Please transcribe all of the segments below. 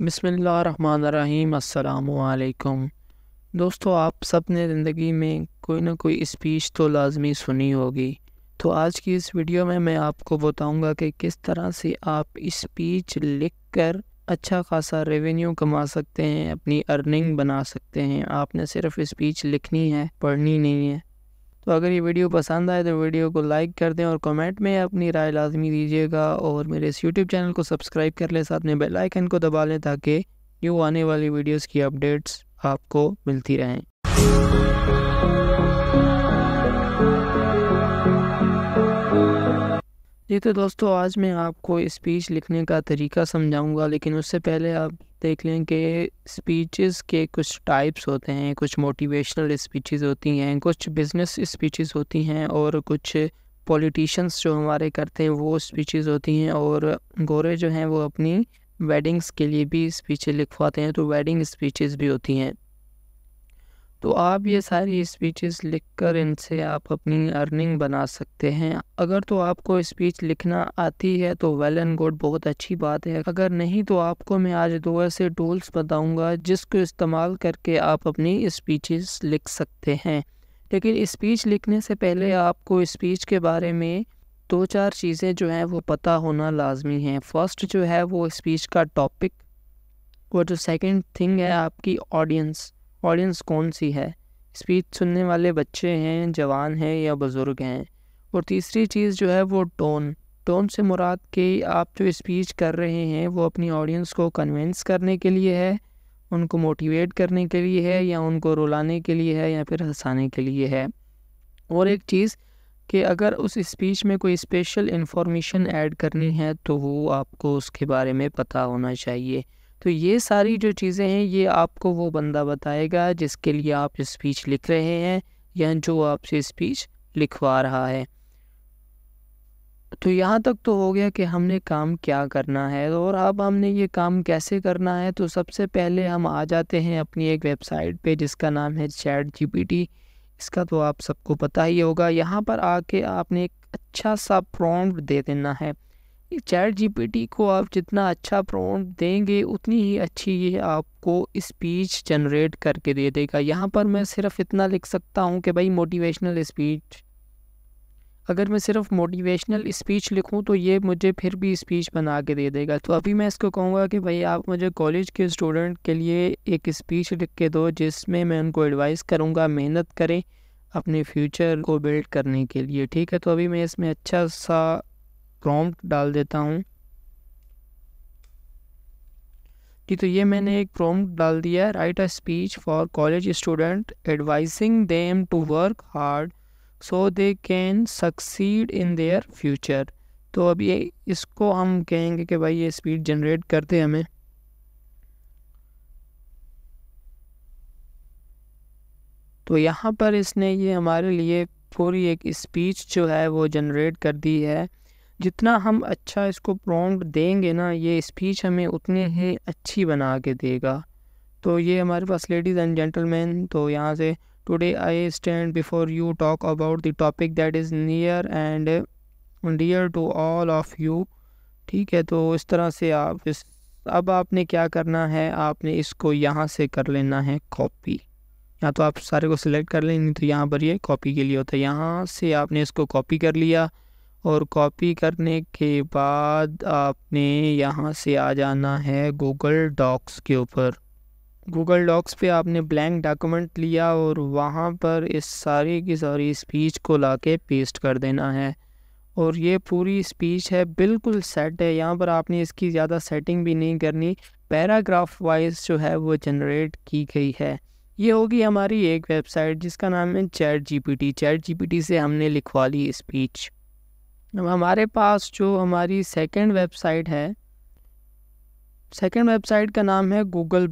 बिस्मिल्लाहिर्रहमानिर्रहीम अस्सलामुअलैकुम। दोस्तों, आप सब ने ज़िंदगी में कोई ना कोई स्पीच तो लाजमी सुनी होगी। तो आज की इस वीडियो में मैं आपको बताऊंगा कि किस तरह से आप स्पीच लिखकर अच्छा खासा रेवेन्यू कमा सकते हैं, अपनी अर्निंग बना सकते हैं। आपने सिर्फ स्पीच लिखनी है, पढ़नी नहीं है। तो अगर ये वीडियो पसंद आए तो वीडियो को लाइक कर दें और कमेंट में अपनी राय लाजमी दीजिएगा और मेरे इस यूट्यूब चैनल को सब्सक्राइब कर लें, साथ में बेल आइकन को दबा लें ताकि न्यू आने वाली वीडियोस की अपडेट्स आपको मिलती रहें। जी तो दोस्तों, आज मैं आपको स्पीच लिखने का तरीका समझाऊंगा, लेकिन उससे पहले आप देख लें कि स्पीचेस के कुछ टाइप्स होते हैं। कुछ मोटिवेशनल स्पीचेस होती हैं, कुछ बिजनेस स्पीचेस होती हैं और कुछ पॉलिटिशियंस जो हमारे करते हैं वो स्पीचेस होती हैं। और गोरे जो हैं वो अपनी वेडिंग्स के लिए भी स्पीचेस लिखवाते हैं, तो वेडिंग स्पीचेस भी होती हैं। तो आप ये सारी स्पीचेस लिखकर इनसे आप अपनी अर्निंग बना सकते हैं। अगर तो आपको स्पीच लिखना आती है तो वेल एंड गुड, बहुत अच्छी बात है। अगर नहीं तो आपको मैं आज दो ऐसे टूल्स बताऊंगा जिसको इस्तेमाल करके आप अपनी स्पीचेस लिख सकते हैं। लेकिन स्पीच लिखने से पहले आपको स्पीच के बारे में दो चार चीज़ें जो हैं वो पता होना लाजमी हैं। फर्स्ट जो है वो स्पीच का टॉपिक, और जो सेकंड थिंग है आपकी ऑडियंस कौन सी है। स्पीच सुनने वाले बच्चे हैं, जवान हैं या बुज़ुर्ग हैं। और तीसरी चीज़ जो है वो टोन से मुराद कि आप जो स्पीच कर रहे हैं वो अपनी ऑडियंस को कन्विंस करने के लिए है, उनको मोटिवेट करने के लिए है, या उनको रुलाने के लिए है, या फिर हंसाने के लिए है। और एक चीज़ कि अगर उस स्पीच में कोई स्पेशल इंफॉर्मेशन ऐड करनी है तो वो आपको उसके बारे में पता होना चाहिए। तो ये सारी जो चीज़ें हैं ये आपको वो बंदा बताएगा जिसके लिए आप स्पीच लिख रहे हैं या जो आपसे स्पीच लिखवा रहा है। तो यहाँ तक तो हो गया कि हमने काम क्या करना है, और अब हमने ये काम कैसे करना है। तो सबसे पहले हम आ जाते हैं अपनी एक वेबसाइट पे जिसका नाम है ChatGPT। इसका तो आप सबको पता ही होगा। यहाँ पर आके आपने एक अच्छा सा प्रॉम्प्ट दे देना है। ChatGPT को आप जितना अच्छा प्रॉम्प्ट देंगे उतनी ही अच्छी ये आपको स्पीच जनरेट करके दे देगा। यहाँ पर मैं सिर्फ इतना लिख सकता हूँ कि भाई मोटिवेशनल स्पीच। अगर मैं सिर्फ मोटिवेशनल स्पीच लिखूं तो ये मुझे फिर भी स्पीच बना के दे देगा। तो अभी मैं इसको कहूँगा कि भाई आप मुझे कॉलेज के स्टूडेंट के लिए एक स्पीच लिख के दो जिसमें मैं उनको एडवाइस करूँगा मेहनत करें अपने फ्यूचर को बिल्ड करने के लिए। ठीक है, तो अभी मैं इसमें अच्छा सा प्रॉम्प्ट डाल देता हूँ। जी तो ये मैंने एक प्रॉम्प्ट डाल दिया है, write a speech for college student advising them to work hard so they can succeed in their future. तो अब ये इसको हम कहेंगे कि भाई ये स्पीच जनरेट करते हमें। तो यहाँ पर इसने ये हमारे लिए पूरी एक स्पीच जो है वो जनरेट कर दी है। जितना हम अच्छा इसको प्रॉम्प्ट देंगे ना, ये स्पीच हमें उतनी ही अच्छी बना के देगा। तो ये हमारे पास लेडीज़ एंड जेंटलमैन, तो यहाँ से today I stand before you talk about the topic that is near and dear to all of you. ठीक है, तो इस तरह से आप अब आपने क्या करना है, आपने इसको यहाँ से कर लेना है कॉपी। या तो आप सारे को सिलेक्ट कर लें, नहीं तो यहाँ पर ये कॉपी के लिए होता है। यहाँ से आपने इसको कॉपी कर लिया और कॉपी करने के बाद आपने यहाँ से आ जाना है गूगल डॉक्स के ऊपर। गूगल डॉक्स पे आपने ब्लैंक डॉक्यूमेंट लिया और वहाँ पर इस सारी की सारी स्पीच को लाके पेस्ट कर देना है। और ये पूरी स्पीच है, बिल्कुल सेट है। यहाँ पर आपने इसकी ज़्यादा सेटिंग भी नहीं करनी, पैराग्राफ वाइज जो है वो जनरेट की गई है। ये होगी हमारी एक वेबसाइट जिसका नाम है ChatGPT से हमने लिखवा ली स्पीच। अब हमारे पास जो हमारी सेकंड वेबसाइट है, सेकंड वेबसाइट का नाम है गूगल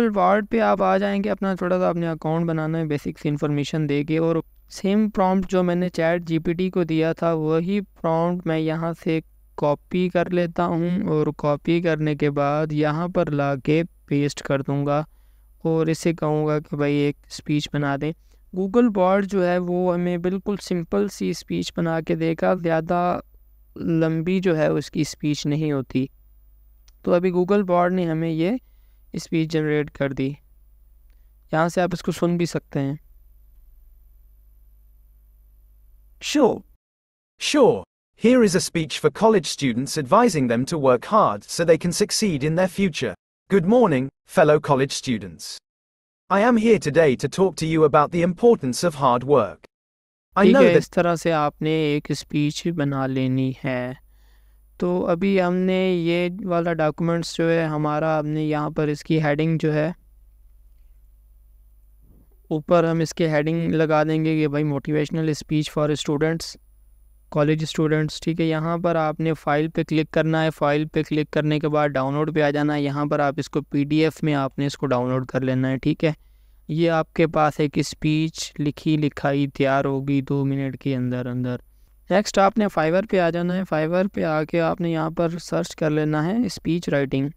बार्ड पे आप आ जाएंगे। अपना थोड़ा सा अपने अकाउंट बनाना है, बेसिक सी इन्फॉर्मेशन देके, और सेम प्रॉम्प्ट जो मैंने ChatGPT को दिया था वही प्रॉम्प्ट मैं यहाँ से कॉपी कर लेता हूँ और कॉपी करने के बाद यहाँ पर ला के पेस्ट कर दूँगा और इसे कहूँगा कि भाई एक स्पीच बना दें। गूगल बार्ड जो है वो हमें बिल्कुल सिंपल सी स्पीच बना के देगा, ज़्यादा लंबी जो है उसकी स्पीच नहीं होती। तो अभी गूगल बॉट ने हमें ये स्पीच जनरेट कर दी। यहाँ से आप इसको सुन भी सकते हैं। Sure. Here is a speech for college students advising them to work hard so they can succeed in their future. Good morning, fellow college students. I am here today to talk to you about the importance of hard work. I ठीक know है, that इस तरह से आपने एक speech बना लेनी है। तो अभी हमने ये वाला डॉक्यूमेंट्स जो है हमारा, हमने यहाँ पर इसकी हेडिंग जो है ऊपर हम इसके हेडिंग लगा देंगे कि भाई motivational speech for students, college students. ठीक है, यहाँ पर आपने फ़ाइल पे क्लिक करना है। फ़ाइल पे क्लिक करने के बाद डाउनलोड पे आ जाना है। यहाँ पर आप इसको PDF में आपने इसको डाउनलोड कर लेना है। ठीक है, ये आपके पास एक स्पीच लिखी लिखाई तैयार होगी 2 मिनट के अंदर अंदर। नेक्स्ट आपने फाइवर पे आ जाना है। फाइवर पे आके आपने यहाँ पर सर्च कर लेना है स्पीच राइटिंग।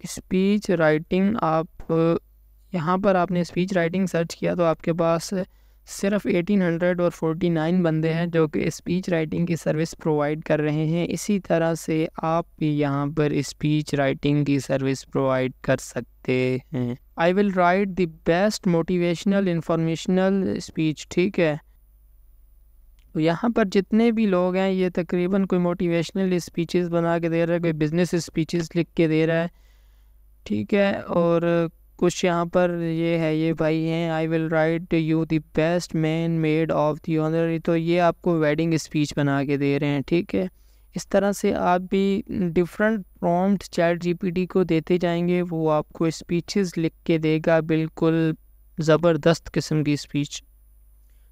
स्पीच राइटिंग आप यहाँ पर आपने स्पीच राइटिंग सर्च किया तो आपके पास सिर्फ 1849 बंदे हैं जो कि स्पीच राइटिंग की सर्विस प्रोवाइड कर रहे हैं। इसी तरह से आप भी यहाँ पर स्पीच राइटिंग की सर्विस प्रोवाइड कर सकते हैं। I will right the best motivational informational speech. ठीक है, तो यहाँ पर जितने भी लोग हैं ये तकरीबन कोई मोटिवेशनल स्पीचेस बना के दे रहा है, कोई बिजनेस स्पीचेस लिख के दे रहा है। ठीक है, और कुछ यहाँ पर ये है, ये भाई हैं I will write you the best man maid of the honour, तो ये आपको वेडिंग स्पीच बना के दे रहे हैं। ठीक है, इस तरह से आप भी डिफरेंट प्रॉम्प्ट चैट GPT को देते जाएंगे, वो आपको स्पीचेस लिख के देगा, बिल्कुल ज़बरदस्त किस्म की स्पीच।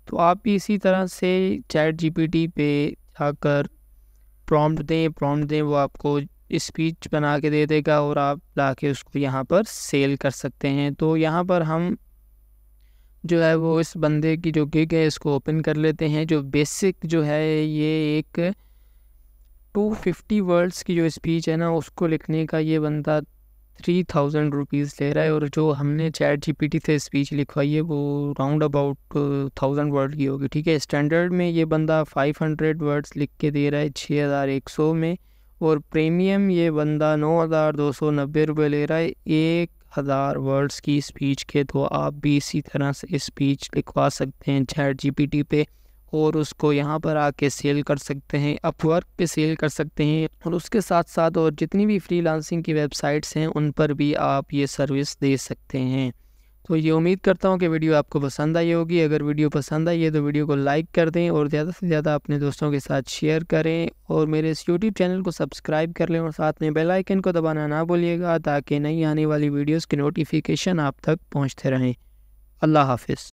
तो आप भी इसी तरह से चैट GPT पे जाकर प्रॉम्प्ट दें, वो आपको स्पीच बना के दे देगा और आप लाके उसको यहाँ पर सेल कर सकते हैं। तो यहाँ पर हम जो है वो इस बंदे की जो गिग है इसको ओपन कर लेते हैं। जो बेसिक जो है ये एक 250 वर्ड्स की जो स्पीच है ना उसको लिखने का ये बंदा 3000 रुपीज़ ले रहा है, और जो हमने चैट GPT से स्पीच लिखवाई है वो राउंड अबाउट 1000 वर्ड की होगी। ठीक है, स्टैंडर्ड में ये बंदा 500 वर्ड्स लिख के दे रहा है 6100 में, और प्रीमियम ये बंदा 9290 रुपये ले रहा है 1000 वर्ड्स की स्पीच के। तो आप भी इसी तरह से स्पीच लिखवा सकते हैं चैट GPT पे और उसको यहाँ पर आके सेल कर सकते हैं, अपवर्क पे सेल कर सकते हैं, और उसके साथ साथ और जितनी भी फ्रीलांसिंग की वेबसाइट्स हैं उन पर भी आप ये सर्विस दे सकते हैं। तो ये उम्मीद करता हूँ कि वीडियो आपको पसंद आई होगी। अगर वीडियो पसंद आई है तो वीडियो को लाइक कर दें और ज़्यादा से ज़्यादा अपने दोस्तों के साथ शेयर करें, और मेरे इस यूट्यूब चैनल को सब्सक्राइब कर लें और साथ में बेल आइकन को दबाना ना भूलिएगा ताकि नई आने वाली वीडियोस की नोटिफिकेशन आप तक पहुँचते रहें। अल्लाह हाफिज़।